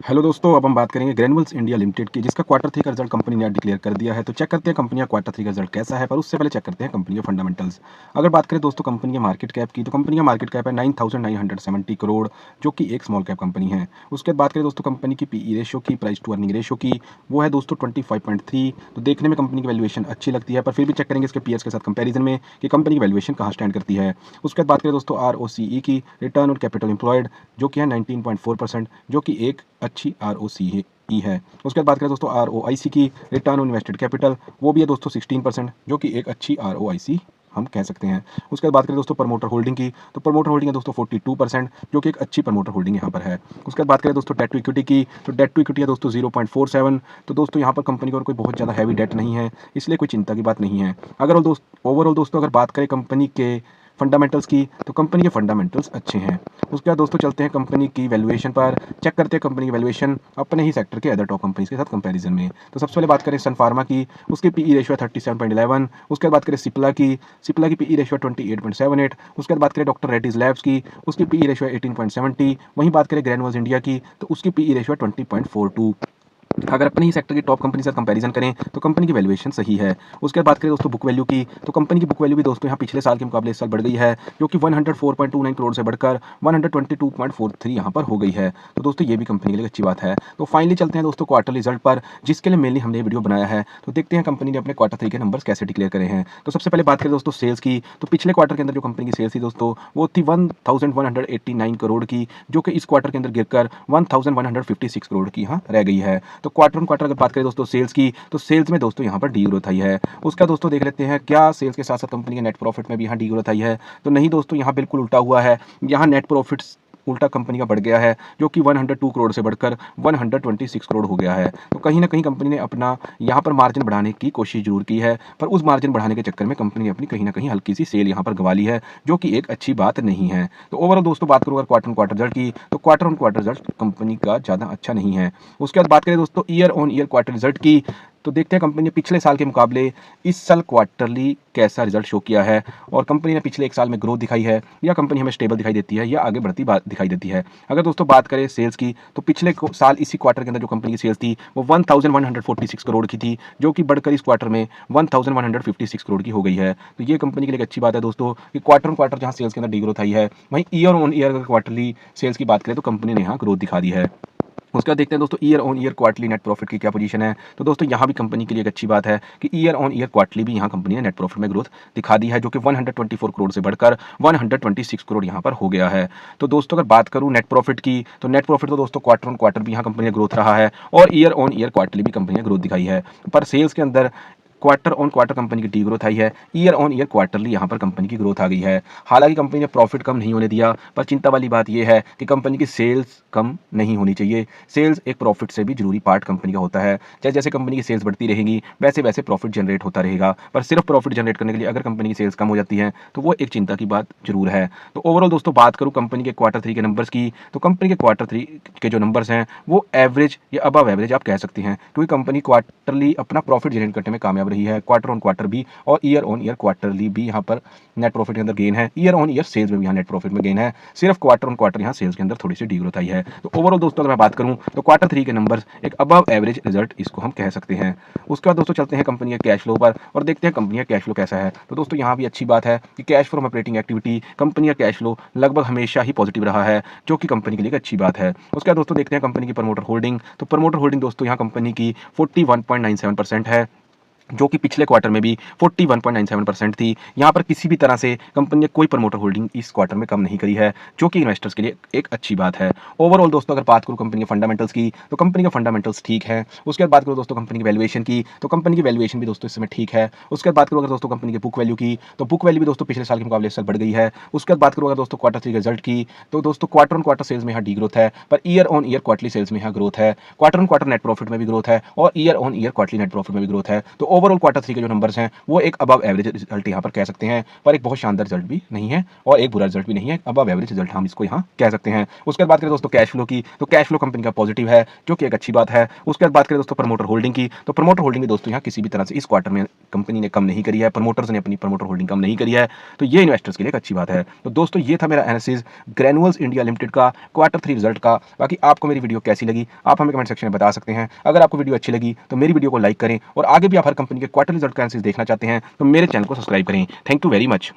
Hello दोस्तों, अब हम बात करेंगे ग्रैन्युल्स इंडिया लिमिटेड की, जिसका क्वार्टर थ्री का रिजल्ट कंपनी ने आज डिक्लेयर कर दिया है। तो चेक करते हैं कंपनी का क्वार्टर थ्री का रिजल्ट कैसा है, पर उससे पहले चेक करते हैं कंपनी के फंडामेंटल्स। अगर बात करें दोस्तों कंपनी के मार्केट कैप की, तो कंपनी का मार्केट कैप है 9,970 करोड़, जो कि एक स्मॉल कैप कंपनी है। उसके बाद बात करें दोस्तों कंपनी की पीई रेशियो की, प्राइस टू अर्निंग रेशियो की, वो है दोस्तों 25.3। तो देखने में कंपनी की वैल्यूएशन अच्छी लगती है, पर फिर भी चेक करेंगे इसके पीएस के साथ कंपेरिजन में कि कंपनी की वैल्यूएशन कहाँ स्टैंड करती है। उसके बाद बात करें दोस्तों आरओसीई की, रिटर्न ऑन कैपिटल एम्प्लॉयड, जो कि है 19.4%, जो कि एक अच्छी आरओसीई है। उसके बाद बात करें दोस्तों आरओआईसी की, रिटर्न ऑन इन्वेस्टेड कैपिटल, वो भी है दोस्तों 16%, जो कि एक अच्छी आरओआईसी हम कह सकते हैं। उसके बाद बात करें दोस्तों प्रमोटर होल्डिंग की, तो प्रमोटर होल्डिंग है दोस्तों 42%, जो कि एक अच्छी प्रमोटर होल्डिंग यहाँ पर है। उसके बाद बात करें दोस्तों डेट टू इक्विटी की, तो डेट टू इक्विटी है दोस्तों 0.47। तो दोस्तों यहाँ पर कंपनी को कोई बहुत ज़्यादा हैवी डेट नहीं है, इसलिए कोई चिंता की बात नहीं है। अगर ओवरऑल दोस्तों अगर बात करें कंपनी के फंडामेंटल्स की, तो कंपनी के फंडामेंटल्स अच्छे हैं। उसके बाद दोस्तों चलते हैं कंपनी की वैल्यूएशन पर, चेक करते हैं कंपनी की वैल्यूएशन अपने ही सेक्टर के अदर टॉप कंपनीज के साथ कंपैरिजन में। तो सबसे पहले बात करें सन फार्मा की, उसकी पीई रेशियो है 37.11। उसके बाद बात करें सिप्ला की पीई रेशियो 28.78। उसके बाद बात करें डॉक्टर रेड्डीज लैब्स की, उसकी पीई रेशियो 18.70। वहीं बात करें ग्रैन्युल्स इंडिया की, तो उसकी पीई रेशियो 20.42। अगर अपने ही सेक्टर की टॉप कंपनी से कंपैरिजन करें तो कंपनी की वैल्यूएशन सही है। उसके बाद बात करें दोस्तों बुक वैल्यू की, तो कंपनी की बुक वैल्यू भी दोस्तों यहाँ पिछले साल के मुकाबले इस साल बढ़ गई है, जो कि 104.29 करोड़ से बढ़कर 122.43 यहाँ पर हो गई है। तो दोस्तों ये भी कंपनी के लिए अच्छी बात है। तो फाइनली चलते हैं दोस्तों क्वार्टर रिजल्ट पर, जिसके लिए मेनली हमने ये वीडियो बनाया है। तो देखते हैं कंपनी ने अपने क्वार्टर थ्री के नंबर्स कैसे डिक्लेयर करे हैं। तो सबसे पहले बात करें दोस्तों सेल्स की, तो पिछले क्वार्टर के अंदर जो कंपनी की सेल्स थी दोस्तों, वो थी 1189 करोड़ की, जो कि इस क्वार्टर के अंदर गिरकर 1156 करोड़ की यहाँ रह गई है। तो क्वार्टर ऑन क्वार्टर अगर बात करें दोस्तों सेल्स की, तो सेल्स में दोस्तों यहाँ पर डी ग्रोथ आई है। उसका दोस्तों देख लेते हैं क्या सेल्स के साथ साथ कंपनी के नेट प्रॉफिट में भी यहाँ डी ग्रोथ आई है। तो नहीं दोस्तों, यहाँ बिल्कुल उल्टा हुआ है। यहाँ नेट प्रॉफिट उल्टा कंपनी का बढ़ गया है, जो कि 102 करोड़ से बढ़कर 126 करोड़ हो गया है। तो कहीं ना कहीं कंपनी ने अपना यहाँ पर मार्जिन बढ़ाने की कोशिश जरूर की है, पर उस मार्जिन बढ़ाने के चक्कर में कंपनी ने अपनी कहीं ना कहीं हल्की सी सेल यहाँ पर गंवा ली है, जो कि एक अच्छी बात नहीं है। तो ओवरऑल दोस्तों बात करूँ अगर क्वार्टर ऑन क्वार्टर रिजल्ट की, तो quarter on quarter result company का ज़्यादा अच्छा नहीं है। उसके बाद बात करें दोस्तों year on year quarter result की, तो देखते हैं कंपनी ने पिछले साल के मुकाबले इस साल क्वार्टरली कैसा रिजल्ट शो किया है, और कंपनी ने पिछले एक साल में ग्रोथ दिखाई है, या कंपनी हमें स्टेबल दिखाई देती है, या आगे बढ़ती बात दिखाई देती है। अगर दोस्तों बात करें सेल्स की, तो पिछले साल इसी क्वार्टर के अंदर जो कंपनी की सेल्स थी वो 1146 करोड़ की थी, जो कि बढ़कर इस क्वार्टर में 1156 करोड़ की हो गई है। तो ये कंपनी के लिए एक अच्छी बात है दोस्तों कि क्वार्टर ऑन क्वार्टर जहाँ सेल्स के अंदर डी ग्रोथ आई है, वहीं ईयर ऑन ईयर अगर क्वार्टरली सेल्स की बात करें तो कंपनी ने यहाँ ग्रोथ दिखा दी है। उसके बाद देखते हैं दोस्तों year on year quarterly net profit की क्या पोजीशन है। तो दोस्तों यहाँ भी कंपनी के लिए एक अच्छी बात है कि ईयर ऑन ईयर क्वार्टरली भी यहाँ कंपनी ने नेट प्रॉफिट में ग्रोथ दिखा दी है, जो कि 124 करोड़ से बढ़कर 126 करोड़ यहाँ पर हो गया है। तो दोस्तों अगर बात करूँ नेट प्रॉफिट की, तो नेट प्रॉफिट तो दोस्तों क्वार्टर ऑन क्वार्टर भी यहाँ कंपनी ने ग्रोथ रहा है, और ईयर ऑन ईयर क्वार्टरली भी कंपनी ने ग्रोथ दिखाई है। पर सेल्स के अंदर क्वार्टर ऑन क्वार्टर कंपनी की डी ग्रोथ आई है, ईयर ऑन ईयर क्वार्टरली यहाँ पर कंपनी की ग्रोथ आ गई है। हालांकि कंपनी ने प्रॉफिट कम नहीं होने दिया, पर चिंता वाली बात यह है कि कंपनी की सेल्स कम नहीं होनी चाहिए। सेल्स एक प्रॉफिट से भी जरूरी पार्ट कंपनी का होता है। जैसे जैसे कंपनी की सेल्स बढ़ती रहेगी वैसे वैसे प्रॉफिट जनरेट होता रहेगा, पर सिर्फ प्रॉफिट जनरेट करने के लिए अगर कंपनी की सेल्स कम हो जाती है तो वो एक चिंता की बात जरूर है। तो ओवरऑल दोस्तों बात करूँ कंपनी के क्वार्टर थ्री के नंबर्स की, तो कंपनी के क्वार्टर थ्री के जो नंबर्स हैं वो एवरेज या अबव एवरेज आप कह सकते हैं, क्योंकि कंपनी क्वार्टरली अपना प्रॉफिट जनरेट करने में कामयाब रही है। क्वार्टर ऑन क्वार्टर भी और ईयर ऑन ईयर क्वार्टरली भी यहाँ पर नेट प्रॉफिट के अंदर गेन है, ईयर ऑन ईयर सेल्स में भी यहाँ नेट प्रॉफिट में गेन है। सिर्फ क्वार्टर ऑन क्वार्टर यहाँ सेल्स के अंदर थोड़ी सी डी ग्रोथ आई है। तो ओवरऑल दोस्तों अगर मैं बात करूँ तो क्वार्टर थ्री के नंबर्स एक अबव एवरेज रिजल्ट इसको हम कह सकते हैं। उसके बाद दोस्तों चलते हैं कंपनी के कैश फ्लो पर और देखते हैं कंपनी का कैश फ्लो कैसा है। तो दोस्तों यहाँ भी अच्छी बात है कि cash flow operating activity company का कैश फ्लो लगभग हमेशा ही पॉजिटिव रहा है, जो कि कंपनी के लिए एक अच्छी बात है। उसके बाद दोस्तों देखते हैं कंपनी की प्रमोटर होल्डिंग, तो प्रमोटर होल्डिंग दोस्तों यहाँ कंपनी की 41.97% है, जो कि पिछले क्वार्टर में भी 41.97% थी। यहाँ पर किसी भी तरह से कंपनी ने कोई प्रमोटर होल्डिंग इस क्वार्टर में कम नहीं करी है, जो कि इन्वेस्टर्स के लिए एक अच्छी बात है। ओवरऑल दोस्तों अगर बात करूँ कंपनी के फंडामेंटल्स की, तो कंपनी के फंडामेंटल्स ठीक है। उसके बाद बात करूँ दोस्तों कंपनी की वैल्यूएशन की, तो कंपनी की वैल्यूएशन भी दोस्तों इस समय ठीक है। उसके बाद बात करूँ अगर दोस्तों कंपनी की बुक वैल्यू की, तो बुक वैल्यू भी दोस्तों पिछले साल के मुकाबले इस साल बढ़ गई है। उसके बाद बात करूँ अगर दोस्तों क्वार्टर थ्री रिजल्ट की, तो दोस्तों क्वार्टर ऑन क्वार्टर सेल्स में यहाँ डी ग्रोथ है, पर year on year quarterly sales में यहाँ ग्रोथ है। Quarter on quarter net profit में भी ग्रोथ है, और year on year quarterly net profit में भी ग्रोथ है। तो ओवरऑल क्वार्टर 3 के जो नंबर्स हैं वो एक अबव एवरेज रिजल्ट यहाँ पर कह सकते हैं, पर एक बहुत शानदार रिजल्ट भी नहीं है और एक बुरा रिजल्ट भी नहीं है, अबव एवरेज रिजल्ट हम इसको यहाँ कह सकते हैं। उसके बाद बात करें दोस्तों कैश फ्लो की, तो कैश फ्लो कंपनी का पॉजिटिव है, जो कि एक अच्छी बात है। उसके बाद बात करें दोस्तों प्रमोटर होल्डिंग की, तो प्रमोटर होल्डिंग भी दोस्तों यहाँ किसी भी तरह से इस क्वार्टर में कंपनी ने कम नहीं करी है, प्रमोटर्स ने अपनी प्रमोटर होल्डिंग कम नहीं करी है, तो ये इन्वेस्टर्स के लिए एक अच्छी बात है। तो दोस्तों ये था मेरा एनालिसिस ग्रैन्युल्स इंडिया लिमिटेड का क्वार्टर 3 रिजल्ट का। बाकी आपको मेरी वीडियो कैसी लगी आप हमें कमेंट सेक्शन में बता सकते हैं। अगर आपको वीडियो अच्छी लगी तो मेरी वीडियो को लाइक करें और आगे भी आप हर कंपनी के क्वार्टर रिजल्ट का एनालिसिस देखना चाहते हैं तो मेरे चैनल को सब्सक्राइब करें। Thank you very much.